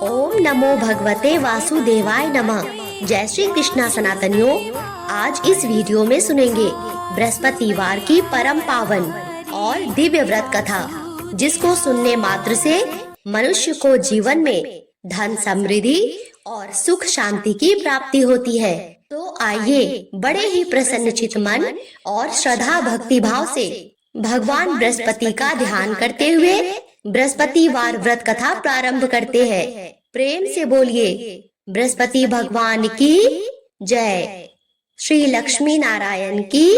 ओम नमो भगवते वासुदेवाय नमः। जय श्री कृष्णा सनातनियों। आज इस वीडियो में सुनेंगे बृहस्पतिवार की परम पावन और दिव्य व्रत कथा, जिसको सुनने मात्र से मनुष्य को जीवन में धन समृद्धि और सुख शांति की प्राप्ति होती है। तो आइए बड़े ही प्रसन्नचित्त मन और श्रद्धा भक्ति भाव से भगवान बृहस्पति का ध्यान करते हुए बृहस्पतिवार व्रत कथा प्रारंभ करते हैं। प्रेम से बोलिए बृहस्पति भगवान की जय, श्री लक्ष्मी नारायण की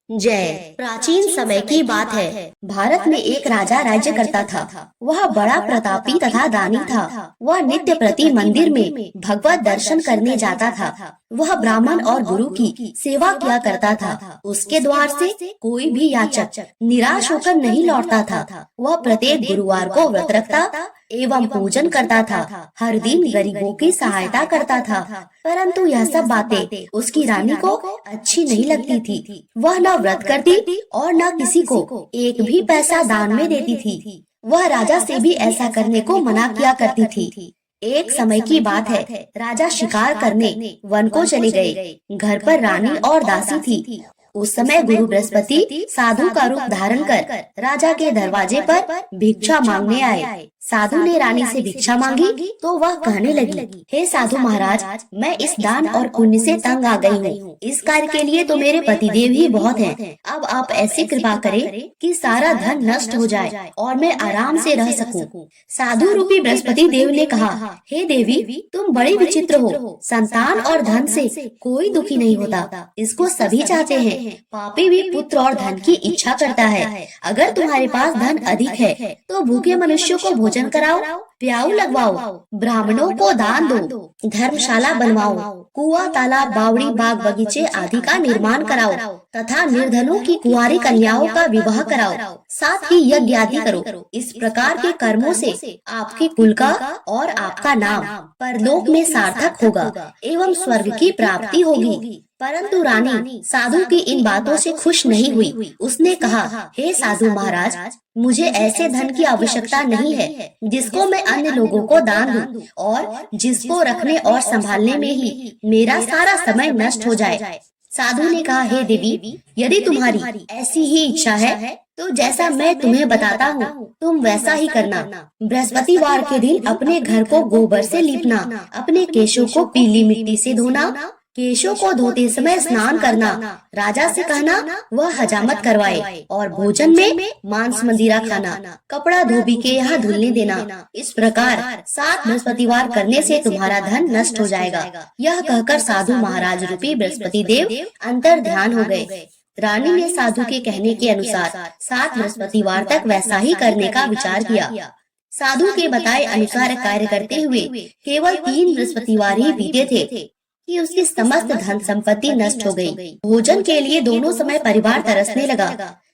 जय। प्राचीन समय की बात है। भारत में एक राजा राज्य करता था। वह बड़ा प्रतापी तथा दानी था। वह नित्य प्रति मंदिर में भगवत दर्शन करने जाता था। वह ब्राह्मण और गुरु की सेवा किया करता था। उसके द्वार से कोई भी याचक निराश होकर नहीं लौटता था। वह प्रत्येक गुरुवार को व्रत रखता एवं पूजन करता था। हर दिन गरीबों की सहायता करता था। परंतु यह सब बातें उसकी रानी को अच्छी नहीं लगती थी। वह न व्रत करती और न किसी को एक भी पैसा दान में देती थी। वह राजा से भी ऐसा करने को मना किया करती थी। एक समय की बात है। राजा शिकार करने वन को चले गए। घर पर रानी और दासी थी। उस समय गुरु बृहस्पति साधु का रूप धारण कर राजा के दरवाजे पर भिक्षा मांगने आए। साधु ने रानी से भिक्षा मांगी तो वह कहने लगी, हे साधु महाराज, मैं इस दान और पुण्य से तंग आ गई हूँ। इस कार्य के लिए तो मेरे पतिदेव ही बहुत हैं। अब आप ऐसी कृपा करें कि सारा धन नष्ट हो जाए और मैं आराम से रह सकूं। साधु रूपी बृहस्पति देव ने कहा, हे देवी, तुम बड़ी विचित्र हो। संतान और धन से कोई दुखी नहीं होता, इसको सभी चाहते हैं। पापी भी पुत्र और धन की इच्छा करता है। अगर तुम्हारे पास धन अधिक है तो भूखे मनुष्यों को भोजन कराओ, प्याऊ लगवाओ, ब्राह्मणों को दान दो, धर्मशाला बनवाओ, कुआं, तालाब, बावड़ी, बाग बगीचे आदि का निर्माण कराओ तथा निर्धनों की कुंवारी कन्याओं का विवाह कराओ, साथ ही यज्ञ आदि करो। इस प्रकार के कर्मों से आपके कुल का और आपका नाम परलोक में सार्थक होगा एवं स्वर्ग की प्राप्ति होगी। परंतु रानी साधु की इन बातों से खुश नहीं हुई। उसने कहा, हे साधु महाराज, मुझे ऐसे धन की आवश्यकता नहीं है जिसको मैं अन्य लोगों को दान दूं और जिसको रखने और संभालने में ही मेरा सारा समय नष्ट हो जाए। साधु ने कहा, हे देवी, यदि तुम्हारी ऐसी ही इच्छा है तो जैसा मैं तुम्हें बताता हूँ तुम वैसा ही करना। बृहस्पतिवार के दिन अपने घर को गोबर से लीपना, अपने केशों को पीली मिट्टी से धोना, केशों को धोते समय स्नान करना, राजा से कहना वह हजामत करवाए और भोजन में मांस मंदिरा खाना, कपड़ा धोबी के यहाँ धुलने देना। इस प्रकार 7 बृहस्पतिवार करने से तुम्हारा धन नष्ट हो जाएगा। यह कहकर साधु महाराज रूपी बृहस्पति देव अंतर ध्यान हो गए। रानी ने साधु के कहने के अनुसार 7 बृहस्पतिवार तक वैसा ही करने का विचार किया। साधु के बताए अनुसार कार्य करते हुए केवल 3 बृहस्पतिवार ही बीते थे कि उसकी समस्त धन संपत्ति नष्ट हो गई। भोजन के लिए दोनों समय परिवार तरसने लगा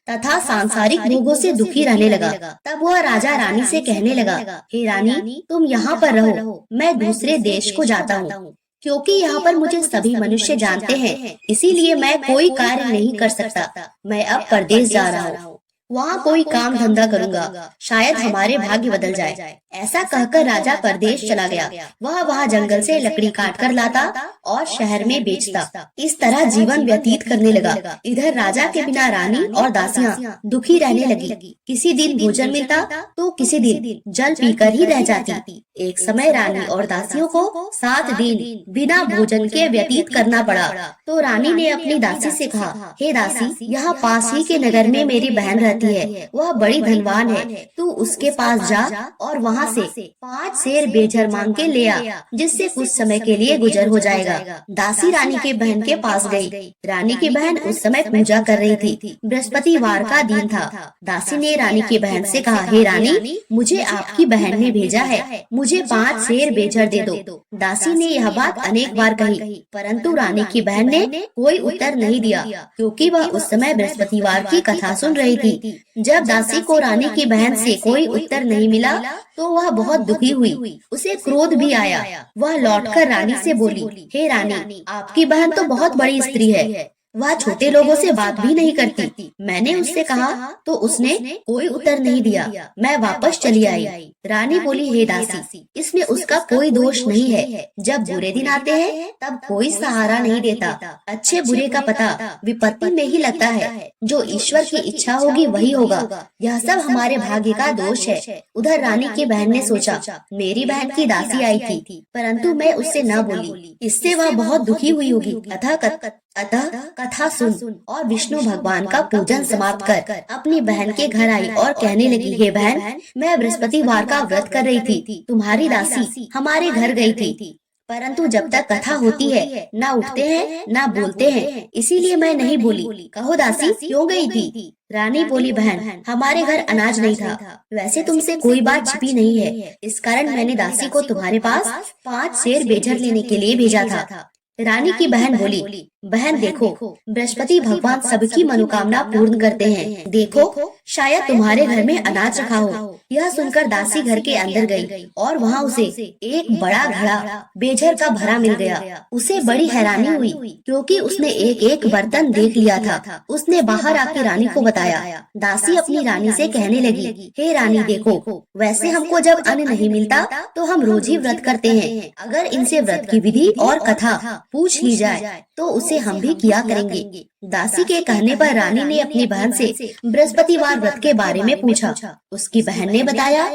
तथा सांसारिक भोगों से दुखी रहने लगा। तब वह राजा रानी से कहने लगा, हे रानी, तुम यहाँ पर रहो, मैं दूसरे देश को जाता हूँ, क्योंकि यहाँ पर मुझे सभी मनुष्य जानते हैं, इसीलिए मैं कोई कार्य नहीं कर सकता। मैं अब परदेश जा रहा हूँ, वहाँ कोई काम धंधा करूँगा, शायद हमारे भाग्य बदल जाए। ऐसा कहकर राजा परदेश चला गया। वह वहाँ जंगल से लकड़ी काट कर लाता और शहर में बेचता। इस तरह जीवन व्यतीत करने लगा। इधर राजा के बिना रानी और दासियां दुखी रहने लगी। किसी दिन भोजन मिलता तो किसी दिन जल पीकर ही रह जाती। एक समय रानी और दासियों को 7 दिन बिना भोजन के व्यतीत करना पड़ा। तो रानी ने अपनी दासी से कहा, हे दासी, यहाँ पास ही के नगर में मेरी बहन रहती है, वह बड़ी धनवान है, तू उसके पास जा और वहाँ से 5 सेर बेझर मांग के ले आ, जिससे कुछ समय के लिए गुजर हो जाएगा। दासी रानी के बहन के पास गई। रानी की बहन उस समय पूजा कर रही थी। बृहस्पतिवार का दिन था। दासी ने रानी की बहन से कहा, हे रानी, मुझे आपकी बहन ने भेजा है, मुझे 5 सेर बेझर दे दो। दासी ने यह बात अनेक बार कही, परंतु रानी की बहन ने कोई उत्तर नहीं दिया, क्योंकि वह उस समय बृहस्पतिवार की कथा सुन रही थी। जब दासी को रानी की बहन से कोई उत्तर नहीं मिला तो वह बहुत दुखी हुई। उसे क्रोध भी आया। वह लौटकर रानी से बोली, हे रानी, आपकी बहन तो बहुत बड़ी स्त्री है, वह छोटे लोगों से बात भी नहीं करती। मैंने उससे कहा तो उसने कोई उत्तर नहीं दिया। मैं वापस चली आई। रानी बोली, हे दासी, इसमें उसका कोई दोष नहीं है। जब बुरे दिन आते हैं तब कोई सहारा नहीं देता। अच्छे बुरे का पता विपत्ति में ही लगता है। जो ईश्वर की इच्छा होगी वही होगा। यह सब हमारे भाग्य का दोष है। उधर रानी की बहन ने सोचा, मेरी बहन की दासी आई थी, परंतु मैं उससे न बोली। इससे वह बहुत दुखी हुई होगी। अतः कथा सुन और विष्णु भगवान का पूजन समाप्त कर अपनी बहन के घर आई और कहने लगी, हे बहन, मैं बृहस्पतिवार का व्रत कर रही थी। तुम्हारी दासी हमारे घर गई थी, परंतु जब तक कथा होती है न उठते हैं न बोलते हैं, इसीलिए मैं नहीं बोली। कहो दासी, क्यों गई थी? रानी बोली, बहन, हमारे घर अनाज नहीं था। वैसे तुमसे कोई बात छिपी नहीं है, इस कारण मैंने दासी को तुम्हारे पास 5 सेर बेझर लेने के लिए भेजा था। रानी की बहन बोली, बहन देखो, बृहस्पति भगवान सबकी मनोकामना पूर्ण करते हैं। देखो, शायद तुम्हारे घर में अनाज रखा हो। यह सुनकर दासी घर के अंदर गई और वहाँ उसे एक बड़ा घड़ा बेझर का भरा मिल गया। उसे बड़ी हैरानी हुई, क्योंकि उसने एक एक बर्तन देख लिया था। उसने बाहर आके रानी को बताया। दासी अपनी रानी से कहने लगी, हे रानी देखो, वैसे हमको जब अन्न नहीं मिलता तो हम रोज ही व्रत करते हैं। अगर इनसे व्रत की विधि और कथा पूछ ली जाए तो उसे हम भी किया करेंगे। दासी के कहने पर रानी ने अपनी बहन से बृहस्पतिवार व्रत के बारे में पूछा। उसकी बहन ने बताया,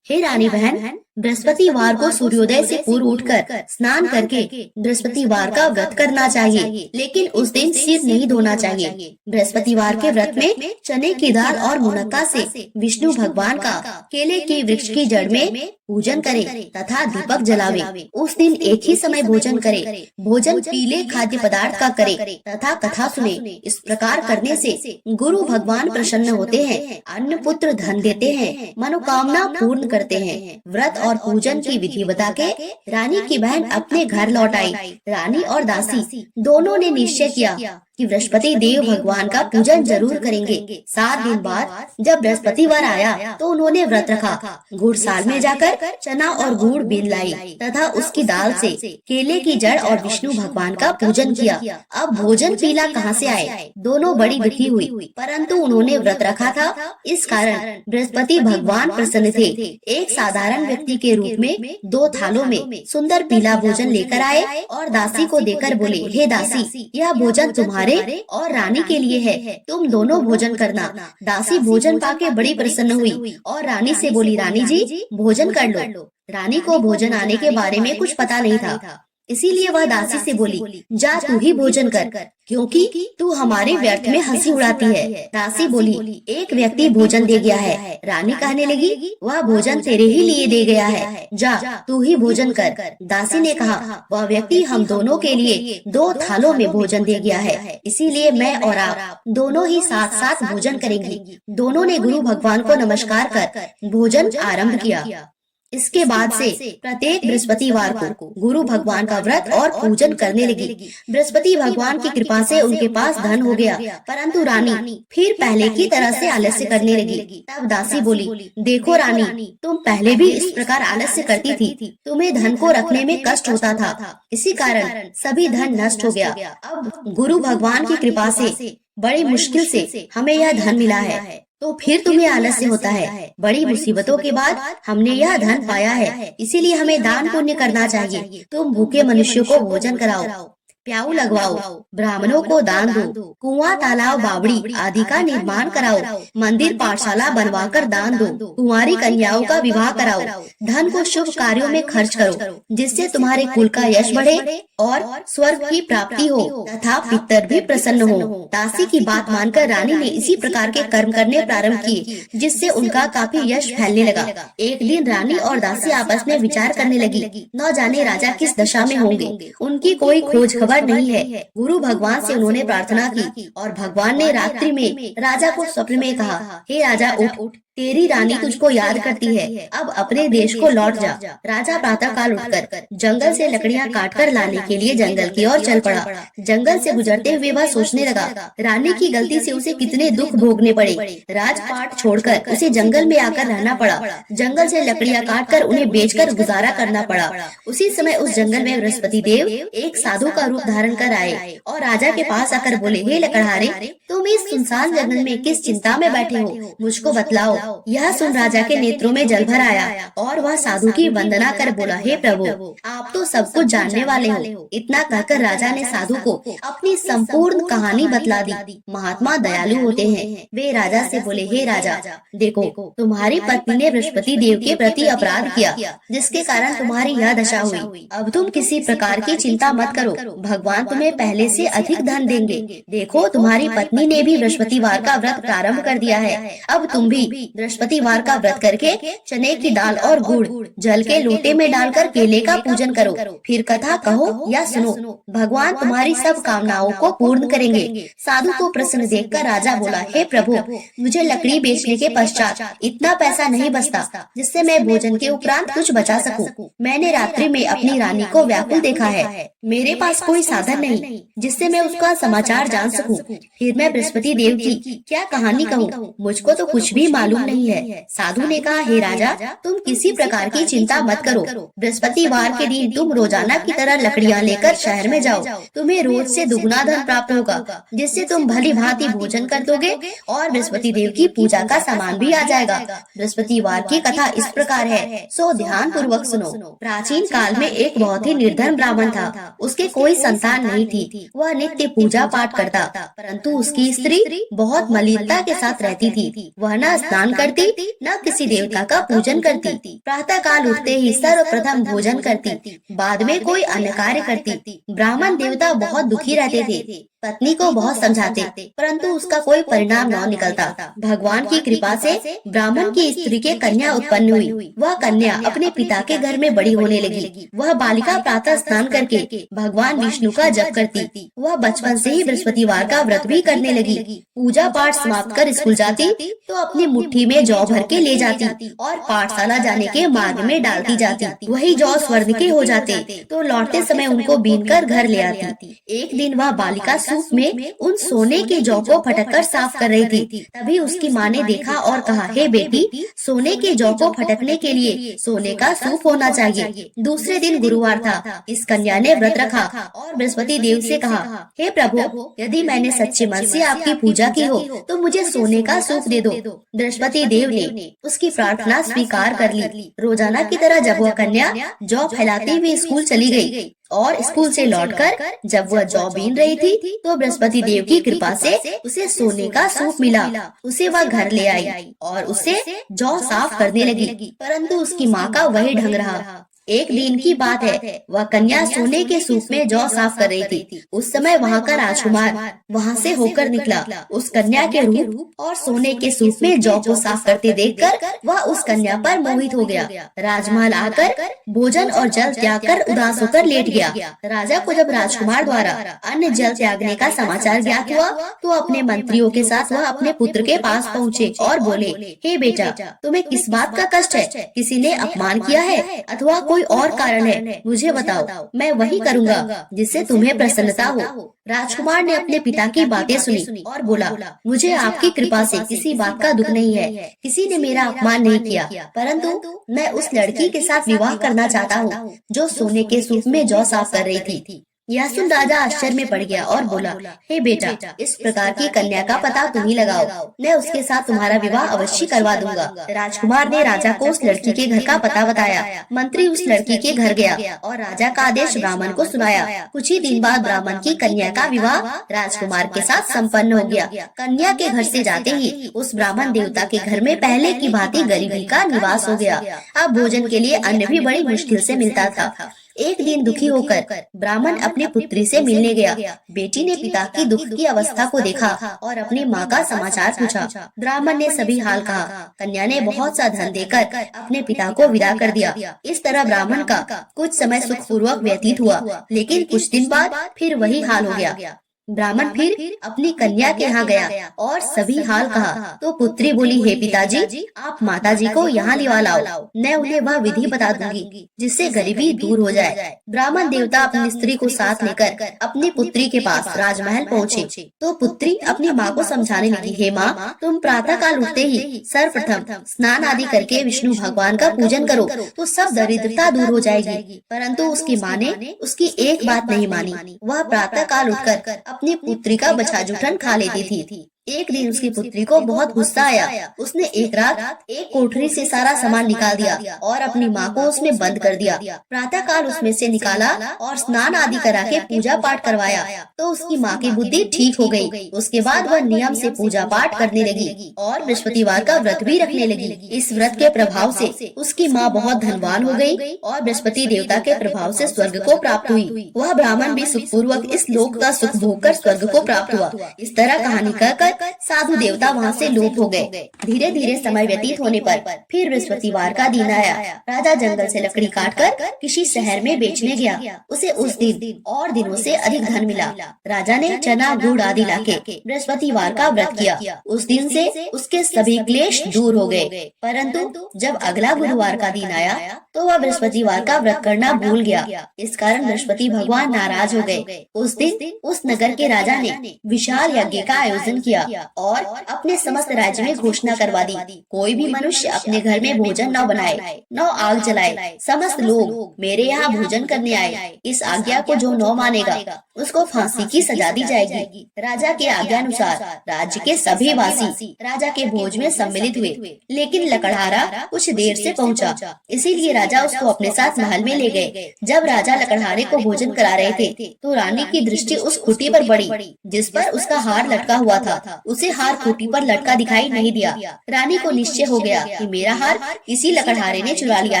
हे रानी बहन, बृहस्पतिवार को सूर्योदय से पूर्व उठकर स्नान करके बृहस्पतिवार का व्रत करना चाहिए, लेकिन उस दिन सिर नहीं धोना चाहिए। बृहस्पतिवार के व्रत में चने की दाल और मुनक्का से विष्णु भगवान का केले के वृक्ष की जड़ में पूजन करे तथा दीपक जलावे। उस दिन एक ही समय भोजन करे। भोजन पीले खाद्य पदार्थ का करे तथा कथा सुने। इस प्रकार करने से गुरु भगवान प्रसन्न होते हैं, अन्न पुत्र धन देते हैं, मनोकामना पूर्ण करते हैं। व्रत और पूजन की विधि बता के रानी की बहन अपने घर लौट आई। रानी और दासी दोनों ने निश्चय किया कि बृहस्पति देव भगवान का पूजन जरूर करेंगे। 7 दिन बाद जब बृहस्पतिवार आया तो उन्होंने व्रत रखा। गुड़साल में जाकर चना और गुड़ बीन लाई तथा उसकी दाल से केले की जड़ और विष्णु भगवान का पूजन किया। अब भोजन पीला कहाँ से आए? दोनों बड़ी दुखी हुई, परंतु उन्होंने व्रत रखा था, इस कारण बृहस्पति भगवान प्रसन्न थे। एक साधारण व्यक्ति के रूप में 2 थालों में सुंदर पीला भोजन लेकर आए और दासी को देकर बोले, हे दासी, यह भोजन तुम्हारे और रानी के लिए है, तुम दोनों भोजन करना। दासी भोजन पाके बड़ी प्रसन्न हुई और रानी से बोली, रानी जी भोजन कर लो। रानी को भोजन आने के बारे में कुछ पता नहीं था, इसीलिए वह दासी से बोली, जा तू ही भोजन कर, क्योंकि तू हमारे व्यर्थ में हंसी उड़ाती है। दासी बोली, एक व्यक्ति भोजन दे गया है। रानी कहने लगी, वह भोजन तेरे ही लिए दे गया है, जा तू ही भोजन कर। दासी ने कहा, वह व्यक्ति हम दोनों के लिए 2 थालों में भोजन दे गया है, इसीलिए मैं और आप दोनों ही साथ साथ भोजन करेंगे। दोनों ने गुरु भगवान को नमस्कार कर भोजन आरम्भ किया। इसके बाद से प्रत्येक बृहस्पतिवार को गुरु भगवान का व्रत और पूजन करने लगी। बृहस्पति भगवान की कृपा से उनके पास धन हो गया, परंतु रानी फिर पहले की तरह से आलस्य करने लगी। तब दासी बोली, देखो रानी, तुम पहले भी इस प्रकार आलस्य करती थी, तुम्हें धन को रखने में कष्ट होता था, इसी कारण सभी धन नष्ट हो गया। अब गुरु भगवान की कृपा से बड़ी मुश्किल से हमें यह धन मिला है, तो फिर तुम्हें आलस्य होता है। बड़ी मुसीबतों के बाद हमने यह धन पाया है, इसीलिए हमें दान पुण्य करना चाहिए। तुम भूखे मनुष्यों को भोजन कराओ, प्याऊ लगवाओ, ब्राह्मणों को दान दो, कुआं तालाब बावड़ी आदि का निर्माण कराओ, मंदिर पाठशाला बनवाकर दान दो, कुंवारी कन्याओं का विवाह कराओ, धन को शुभ कार्यों में खर्च करो, जिससे तुम्हारे कुल का यश बढ़े और स्वर्ग की प्राप्ति हो तथा पितर भी प्रसन्न हो। दासी की बात मानकर रानी ने इसी प्रकार के कर्म करने प्रारंभ किए, जिससे उनका काफी यश फैलने लगा। एक दिन रानी और दासी आपस में विचार करने लगी, न जाने राजा किस दशा में होंगे, उनकी कोई खोज खबर नहीं है। गुरु भगवान से उन्होंने प्रार्थना की और भगवान ने रात्रि में राजा को स्वप्न में कहा, हे राजा उठ, तेरी रानी तुझको याद करती है, अब अपने देश को लौट जा। राजा प्रातः काल उठकर जंगल से लकड़ियां काटकर लाने के लिए जंगल की ओर चल पड़ा। जंगल से गुजरते हुए वह सोचने लगा, रानी की गलती से उसे कितने दुख भोगने पड़े। राजपाट छोड़कर उसे जंगल में आकर रहना पड़ा। जंगल से लकड़ियां काटकर उन्हें बेचकर गुजारा करना पड़ा। उसी समय उस जंगल में बृहस्पति देव एक साधु का रूप धारण कर आए और राजा के पास आकर बोले, हे लकड़हारे, तुम इस सुनसान जंगल में किस चिंता में बैठे हो, मुझको बतलाओ। यह सुन राजा के नेत्रों में जल भर आया और वह साधु की वंदना कर बोला, हे प्रभु, आप तो सब कुछ जानने वाले हो। इतना कहकर राजा ने साधु को अपनी संपूर्ण कहानी बतला दी। महात्मा दयालु होते हैं। वे राजा से बोले, हे राजा, देखो, तुम्हारी पत्नी ने बृहस्पति देव के प्रति अपराध किया, जिसके कारण तुम्हारी यह दशा हुई। अब तुम किसी प्रकार की चिंता मत करो, भगवान तुम्हें पहले से अधिक धन देंगे। देखो, तुम्हारी पत्नी ने भी बृहस्पतिवार का व्रत प्रारंभ कर दिया है। अब तुम भी बृहस्पतिवार का व्रत करके चने की दाल और गुड़ जल के लोटे में डालकर केले का पूजन करो, फिर कथा कहो या सुनो, भगवान तुम्हारी सब कामनाओं को पूर्ण करेंगे। साधु को प्रसन्न देखकर राजा बोला, हे प्रभु, मुझे लकड़ी बेचने के पश्चात इतना पैसा नहीं बचता जिससे मैं भोजन के उपरांत कुछ बचा सकूं। मैंने रात्रि में अपनी रानी को व्याकुल देखा है। मेरे पास कोई साधन नहीं जिससे मैं उसका समाचार जान सकूं। फिर मैं बृहस्पति देव की क्या कहानी कहूँ, मुझको तो कुछ भी मालूम नहीं है। साधु ने कहा, हे राजा, तुम किसी प्रकार की चिंता मत करो। बृहस्पतिवार के दिन तुम रोजाना की तरह लकड़ियाँ लेकर शहर में जाओ। तुम्हें रोज से दुगुना धन प्राप्त होगा, जिससे तुम भली भांति भोजन कर दोगे और बृहस्पति देव की पूजा का सामान भी आ जाएगा। बृहस्पतिवार की कथा इस प्रकार है, सो ध्यान पूर्वक सुनो। प्राचीन काल में एक बहुत ही निर्धन ब्राह्मण था। उसके कोई संतान नहीं थी। वह नित्य पूजा पाठ करता, परंतु उसकी स्त्री बहुत मलिनता के साथ रहती थी। वह न स्नान करती, न किसी देवता का पूजन करती। प्रातः काल उठते ही सर्वप्रथम भोजन करती, बाद में कोई अन्य कार्य करती। ब्राह्मण देवता बहुत दुखी रहते थे। पत्नी को बहुत समझाते, परंतु उसका कोई परिणाम न निकलता। भगवान की कृपा से ब्राह्मण की स्त्री के कन्या उत्पन्न हुई। वह कन्या अपने पिता के घर में बड़ी होने लगी। वह बालिका प्रातः स्नान करके भगवान विष्णु का जप करती। वह बचपन से ही बृहस्पतिवार का व्रत भी करने लगी। पूजा पाठ समाप्त कर स्कूल जाती तो अपनी मुट्ठी में जौ भर के ले जाती और पाठशाला जाने के मार्ग में डालती जाती। वही जौ स्वर्ण के हो जाते तो लौटते समय उनको बीन कर घर ले आती। एक दिन वह बालिका सूप में उन सोने के जौ को फटककर साफ कर रही थी। तभी उसकी माँ ने देखा और कहा, हे बेटी, सोने के जौ को फटकने के लिए सोने का सूप होना चाहिए। दूसरे दिन गुरुवार था। इस कन्या ने व्रत रखा और बृहस्पति देव से कहा, हे प्रभु, यदि मैंने सच्चे मन से आपकी पूजा की हो तो मुझे सोने का सूप दे दो। बृहस्पति देव ने उसकी प्रार्थना स्वीकार कर ली। रोजाना की तरह जब वह कन्या जौ फैलाते हुए स्कूल चली गई और स्कूल से लौटकर जब वह जौ बीन रही थी तो बृहस्पति देव की कृपा से उसे सोने का सूप मिला। उसे वह घर ले आई और उसे जौ साफ करने लगी, परंतु उसकी माँ का वही ढंग रहा। एक दिन की बात है, वह कन्या सोने के सूप में जौ साफ कर रही थी। उस समय वहाँ का राजकुमार वहाँ से होकर निकला। उस कन्या के रूप और सोने के सूप में जौ को साफ करते देखकर वह उस कन्या पर मोहित हो गया। राजमहल आकर भोजन और जल त्याग कर उदास होकर लेट गया। राजा को जब राजकुमार द्वारा अन्न जल त्यागने का समाचार ज्ञात हुआ तो अपने मंत्रियों के साथ वह अपने पुत्र के पास पहुँचे और बोले, हे बेटा, तुम्हें किस बात का कष्ट है? किसी ने अपमान किया है अथवा कोई और कारण है? मुझे बताओ, मैं वही करूँगा जिससे तुम्हें प्रसन्नता हो। राजकुमार ने अपने पिता की बातें सुनी और बोला, मुझे आपकी कृपा से किसी बात का दुख नहीं है। किसी ने मेरा अपमान नहीं किया, परंतु मैं उस लड़की के साथ विवाह करना चाहता हूँ जो सोने के सूप में जौ साफ कर रही थी। यह सुन राजा आश्चर्य में पड़ गया और बोला, हे बेटा, इस प्रकार की कन्या का पता तुम ही लगाओ, मैं उसके साथ तुम्हारा विवाह अवश्य करवा दूंगा। राजकुमार ने राजा को उस लड़की के घर का पता बताया। मंत्री उस लड़की के घर गया और राजा का आदेश ब्राह्मण को सुनाया। कुछ ही दिन बाद ब्राह्मण की कन्या का विवाह राजकुमार के साथ संपन्न हो गया। कन्या के घर से जाते ही उस ब्राह्मण देवता के घर में पहले की भांति गरीबी का निवास हो गया। अब भोजन के लिए अन्न भी बड़ी मुश्किल से मिलता था। एक दिन दुखी होकर ब्राह्मण अपनी पुत्री से मिलने गया। बेटी ने पिता की दुख की अवस्था को देखा और अपनी माँ का समाचार पूछा। ब्राह्मण ने सभी हाल कहा। कन्या ने बहुत सा धन देकर अपने पिता को विदा कर दिया। इस तरह ब्राह्मण का कुछ समय सुखपूर्वक व्यतीत हुआ, लेकिन कुछ दिन बाद फिर वही हाल हो गया। ब्राह्मण फिर अपनी कन्या के यहाँ गया और सभी हाल कहा। तो पुत्री बोली, हे पिताजी, आप माताजी को यहाँ लिवा लाओ, मैं उन्हें वह विधि बता दूंगी जिससे गरीबी दूर हो जाए। ब्राह्मण देवता अपनी स्त्री को साथ लेकर अपनी पुत्री के पास राजमहल पहुँचे। तो पुत्री अपनी माँ को समझाने लगी, हे माँ, तुम प्रातः काल उठते ही सर्वप्रथम स्नान आदि करके विष्णु भगवान का पूजन करो तो सब दरिद्रता दूर हो जाएगी। परंतु उसकी माँ ने उसकी एक बात नहीं मानी। वह प्रातः काल उठकर अपनी पुत्री का बछा जूठन खा लेती थी। एक दिन उसकी पुत्री को बहुत गुस्सा आया। उसने एक रात एक कोठरी से सारा सामान निकाल दिया और अपनी माँ को उसमें बंद कर दिया। प्रातः काल उसमें से निकाला और स्नान आदि करा के पूजा पाठ करवाया तो उसकी माँ की बुद्धि ठीक हो गई। उसके बाद वह नियम से पूजा पाठ करने लगी और बृहस्पतिवार का व्रत भी रखने लगी। इस व्रत के प्रभाव से उसकी माँ बहुत धनवान हो गई और बृहस्पति देवता के प्रभाव से स्वर्ग को प्राप्त हुई। वह ब्राह्मण भी सुखपूर्वक इस लोक का सुख भोग कर स्वर्ग को प्राप्त हुआ। इस तरह कहानी कहकर साधु देवता वहाँ से लोप हो गए। धीरे धीरे समय व्यतीत होने पर फिर बृहस्पतिवार का दिन आया। राजा जंगल से लकड़ी काटकर किसी शहर में बेचने गया। उसे उस दिन और दिनों से अधिक धन मिला। राजा ने चना गुड़ आदि लाके बृहस्पतिवार का व्रत किया। उस दिन से उसके सभी क्लेश दूर हो गए। परंतु जब अगला गुरुवार का दिन आया तो वह बृहस्पतिवार का व्रत करना भूल गया। इस कारण बृहस्पति भगवान नाराज हो गए। उस दिन उस नगर के राजा ने विशाल यज्ञ का आयोजन किया और अपने समस्त राज्य में घोषणा करवा दी, कोई भी मनुष्य अपने घर में भोजन न बनाए, न आग जलाए। समस्त लोग मेरे यहाँ भोजन करने आए। इस आज्ञा को जो न मानेगा उसको फांसी की सजा दी जाएगी। राजा के आज्ञा अनुसार राज्य के सभी वासी राजा के भोज में सम्मिलित हुए, लेकिन लकड़हारा कुछ देर से पहुँचा, इसीलिए राजा उसको अपने साथ महल में ले गए। जब राजा लकड़हारे को भोजन करा रहे थे तो रानी की दृष्टि उस खूंटी पर पड़ी जिस पर उसका हार लटका हुआ था। उसे हार खूंटी पर लटका दिखाई नहीं दिया। रानी को निश्चय हो गया कि मेरा हार किसी लकड़हारे ने चुरा लिया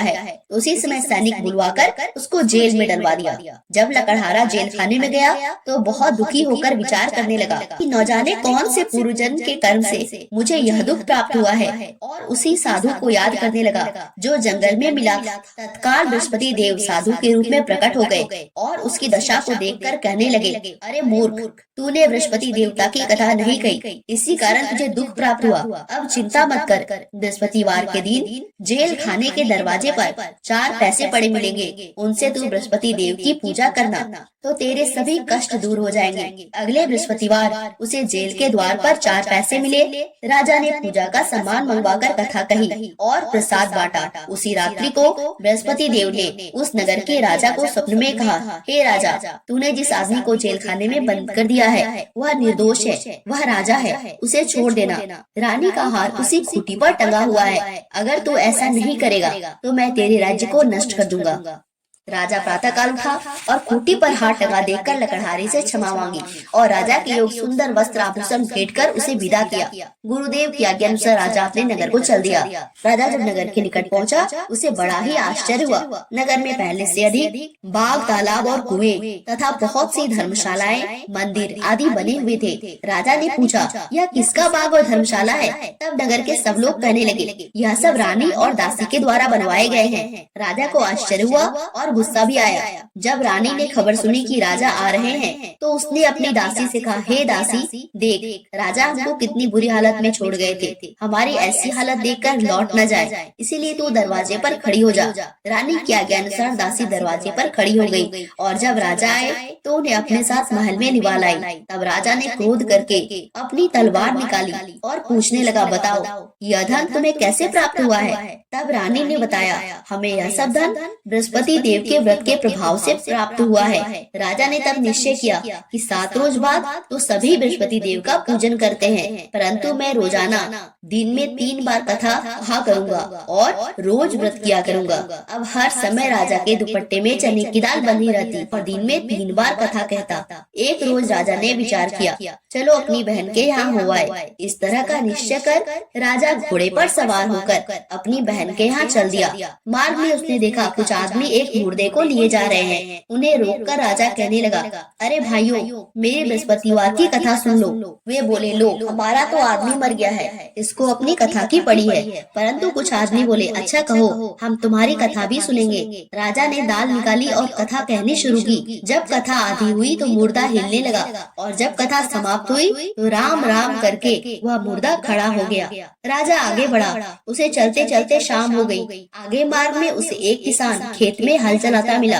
है। उसी समय सैनिक बुलवाकर उसको जेल में डलवा दिया। जब लकड़हारा जेल खाने में गया तो बहुत दुखी होकर विचार करने लगा कि न जाने कौन से पूर्व जन्म के कर्म से मुझे यह दुख प्राप्त हुआ है, और उसी साधु को याद करने लगा जो जंगल में मिला। तत्काल बृहस्पति देव साधु के रूप में प्रकट हो गए और उसकी दशा को देखकर कहने लगे, अरे मूर्ख, तूने बृहस्पति देवता की कथा नहीं कही, इसी कारण तुझे दुख प्राप्त हुआ। अब चिंता मत कर, बृहस्पतिवार के दिन जेल खाने के दरवाजे पर 4 पैसे पड़े मिलेंगे, उनसे तू बृहस्पति देव की पूजा करना तो तेरे सभी कष्ट दूर हो जाएंगे। अगले बृहस्पतिवार उसे जेल के द्वार पर 4 पैसे मिले। राजा ने पूजा का सामान मंगवाकर कथा कही और प्रसाद बांटा। उसी रात्रि को बृहस्पति देव ने उस नगर के राजा को स्वप्न में कहा, हे राजा, तूने जिस आदमी को जेल खाने में बंद कर दिया है वह निर्दोष है, वह राजा है, उसे छोड़ देना। रानी का हार उसी खूंटी पर टंगा हुआ है, अगर तू ऐसा नहीं करेगा तो मैं तेरे राज्य को नष्ट कर दूंगा। राजा प्रातः काल उठा और खूंटी पर हाथ टंगा देखकर लकड़हारे से क्षमा मांगी और राजा के योग सुंदर वस्त्र आभूषण भेंट कर उसे विदा किया। गुरुदेव की आज्ञा अनुसार राजा अपने नगर को चल दिया। राजा जब नगर के निकट पहुंचा उसे बड़ा ही आश्चर्य हुआ। नगर में पहले से अधिक बाग, तालाब और कुएं तथा बहुत सी धर्मशालाएं, मंदिर आदि बने हुए थे। राजा ने पूछा, यह किसका बाग और धर्मशाला है? तब नगर के सब लोग कहने लगे, यह सब रानी और दासी के द्वारा बनवाए गए हैं। राजा को आश्चर्य हुआ और गुस्सा भी आया। जब रानी ने खबर सुनी कि राजा आ रहे हैं तो उसने अपनी दासी से कहा, हे दासी, देख, राजा हमको कितनी बुरी हालत में छोड़ गए थे, हमारी ऐसी हालत देखकर लौट न जाए, इसीलिए तू दरवाजे पर खड़ी हो जा। रानी की आज्ञा अनुसार दासी दरवाजे पर खड़ी हो गई और जब राजा आए तो उन्हें अपने साथ महल में लिवा लाई। तब राजा ने क्रोध करके अपनी तलवार निकाली और पूछने लगा, बताओ यह धन तुम्हें कैसे प्राप्त हुआ है? तब रानी ने बताया, हमें यह सब धन बृहस्पति देव के व्रत के प्रभाव से प्राप्त हुआ है। राजा ने तब निश्चय किया कि 7 रोज बाद तो सभी बृहस्पति देव का पूजन करते हैं, परंतु मैं रोजाना दिन में 3 बार कथा कहा करूंगा और रोज व्रत किया करूंगा। अब हर समय राजा के दुपट्टे में चने की दाल बंधी रहती और दिन में 3 बार कथा कहता। एक रोज राजा ने विचार किया, चलो अपनी बहन के यहाँ हो आए। इस तरह का निश्चय कर राजा घोड़े पर सवार होकर अपनी बहन के यहाँ चल दिया। मार्ग में उसने देखा कुछ आदमी एक मुर्दे को लिए जा रहे हैं। उन्हें रोककर राजा कहने लगा, अरे भाइयों, मेरे बृहस्पतिवार की कथा सुन लो। वे बोले, लो, हमारा तो आदमी मर गया है, इसको अपनी कथा की पड़ी है। परंतु कुछ आदमी बोले, अच्छा कहो, हम तुम्हारी कथा भी सुनेंगे। राजा ने दाल निकाली और कथा कहनी शुरू की। जब कथा आधी हुई तो मुर्दा हिलने लगा और जब कथा समाप्त हुई तो राम राम करके वह मुर्दा खड़ा हो गया। राजा आगे बढ़ा। उसे चलते चलते शाम हो गई। आगे मार्ग में उसे एक किसान खेत में हल चलाता मिला।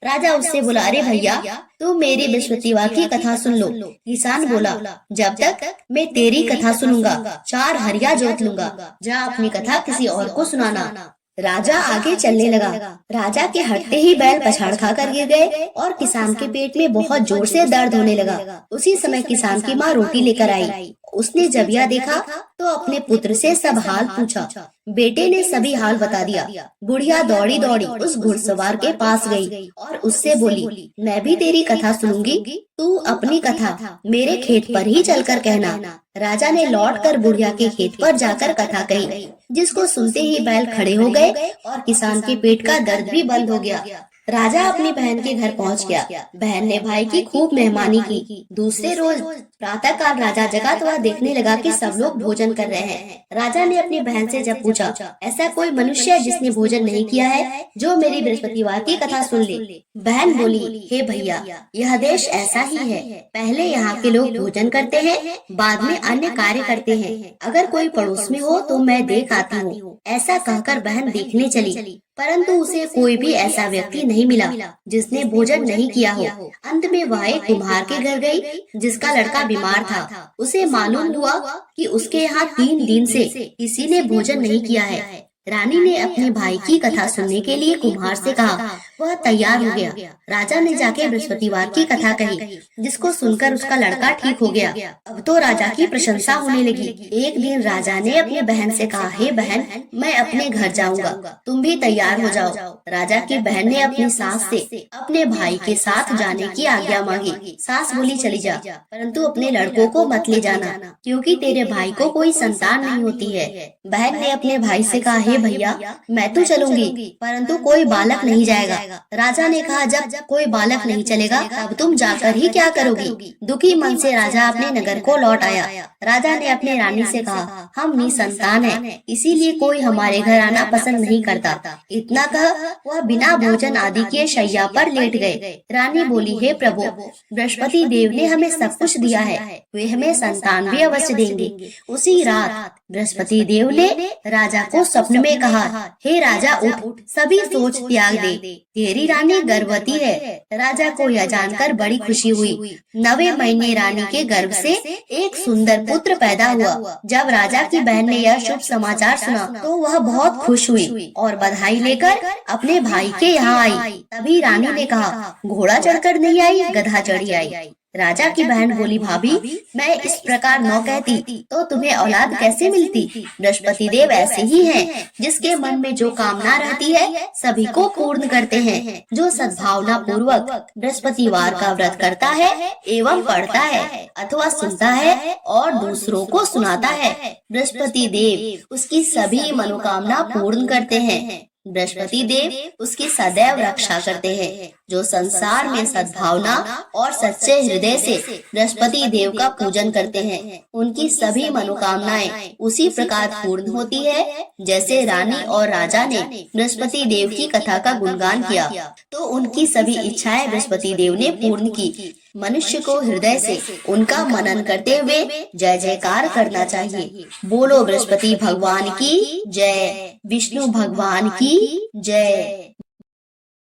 राजा उससे बोला, अरे भैया, तुम मेरी बृहस्पतिवार की कथा सुन लो। किसान बोला, जब तक मैं तेरी कथा सुनूंगा 4 हरिया जोत लूंगा। जा अपनी कथा किसी और को सुनाना। राजा आगे चलने लगा। राजा के हटते ही बैल पछाड़ खाकर गिर गए और किसान के पेट में बहुत जोर से दर्द होने लगा। उसी समय किसान की माँ रोटी लेकर आई। उसने जब यह देखा तो अपने पुत्र से सब हाल पूछा। बेटे ने सभी हाल बता दिया। बुढ़िया दौड़ी दौड़ी उस घुड़सवार के पास गई और उससे बोली, मैं भी तेरी कथा सुनूंगी, तू अपनी कथा मेरे खेत पर ही चलकर कहना। राजा ने लौटकर बुढ़िया के खेत पर जाकर कथा कही, जिसको सुनते ही बैल खड़े हो गए और किसान के पेट का दर्द भी बंद हो गया। राजा अपनी बहन के घर पहुंच गया। बहन ने भाई की खूब मेहमानी की। दूसरे रोज प्रातः काल राजा जगा तो वह देखने लगा कि सब लोग भोजन कर रहे हैं। राजा ने अपनी बहन से जब पूछा, ऐसा कोई मनुष्य है जिसने भोजन नहीं किया है, जो मेरी बृहस्पतिवार की कथा सुन ले। बहन बोली, हे भैया, यह देश ऐसा ही है। पहले यहाँ के लोग भोजन करते हैं, बाद में अन्य कार्य करते हैं। अगर कोई पड़ोस में हो तो मैं देख आती हूँ। ऐसा कहकर बहन देखने चली, परंतु उसे कोई भी ऐसा व्यक्ति नहीं मिला जिसने भोजन नहीं किया हो। अंत में वह एक कुम्हार के घर गई, जिसका लड़का बीमार था। उसे मालूम हुआ कि उसके यहाँ 3 दिन से किसी ने भोजन नहीं किया है। रानी ने अपने भाई की कथा सुनने के लिए कुम्हार से कहा। वह तैयार हो गया। राजा ने जाके बृहस्पतिवार की कथा कही, जिसको सुनकर उसका लड़का ठीक हो गया। अब तो राजा की प्रशंसा होने लगी। एक दिन राजा ने अपनी बहन से कहा, हे बहन, मैं अपने घर जाऊंगा, तुम भी तैयार हो जाओ। राजा की बहन ने अपनी सास से अपने भाई के साथ जाने की आज्ञा मांगी। सास बोली, चली जा, परंतु अपने लड़कों को मत ले जाना, क्योंकि तेरे भाई को कोई संतान नहीं होती है। बहन ने अपने भाई से कहा, हे भैया, मैं तो चलूंगी, परंतु कोई बालक नहीं जाएगा। राजा ने कहा, जब कोई बालक नहीं चलेगा तब तुम जाकर ही क्या करोगी। दुखी मन से राजा अपने नगर को लौट आया। राजा ने अपने रानी से कहा, हम निसंतान हैं, इसीलिए कोई हमारे घर आना पसंद नहीं करता। इतना कह वह बिना भोजन आदि के शैया पर लेट गए। रानी बोली, हे प्रभु, बृहस्पति देव ने हमें सब कुछ दिया है, वे हमें संतान भी अवश्य देंगे। उसी रात बृहस्पति देव ने राजा को स्वप्न में कहा, हे राजा, उठ, सभी सोच त्याग दे, तेरी रानी गर्भवती है। राजा को यह जानकर बड़ी खुशी हुई। 9वें महीने रानी के गर्भ से एक सुंदर पुत्र पैदा हुआ। जब राजा की बहन ने यह शुभ समाचार सुना तो वह बहुत खुश हुई और बधाई लेकर अपने भाई के यहाँ आई। तभी रानी ने कहा, घोड़ा चढ़कर नहीं आई, गधा चढ़ी आई। राजा की बहन बोली, भाभी, मैं इस प्रकार न कहती तो तुम्हें औलाद कैसे मिलती। बृहस्पति देव ऐसे ही हैं, जिसके मन में जो कामना रहती है सभी को पूर्ण करते हैं। जो सद्भावना पूर्वक बृहस्पतिवार का व्रत करता है एवं पढ़ता है अथवा सुनता है और दूसरों को सुनाता है, बृहस्पति देव उसकी सभी मनोकामना पूर्ण करते हैं। बृहस्पति देव उसकी सदैव रक्षा करते हैं। जो संसार में सद्भावना और सच्चे हृदय से बृहस्पति देव का पूजन करते हैं, उनकी सभी मनोकामनाएं उसी प्रकार पूर्ण होती है जैसे रानी और राजा ने बृहस्पति देव की कथा का गुणगान किया तो उनकी सभी इच्छाएं बृहस्पति देव ने पूर्ण की। मनुष्य को हृदय से उनका मनन करते हुए जय जयकार करना चाहिए। बोलो बृहस्पति भगवान की जय, विष्णु भगवान की जय।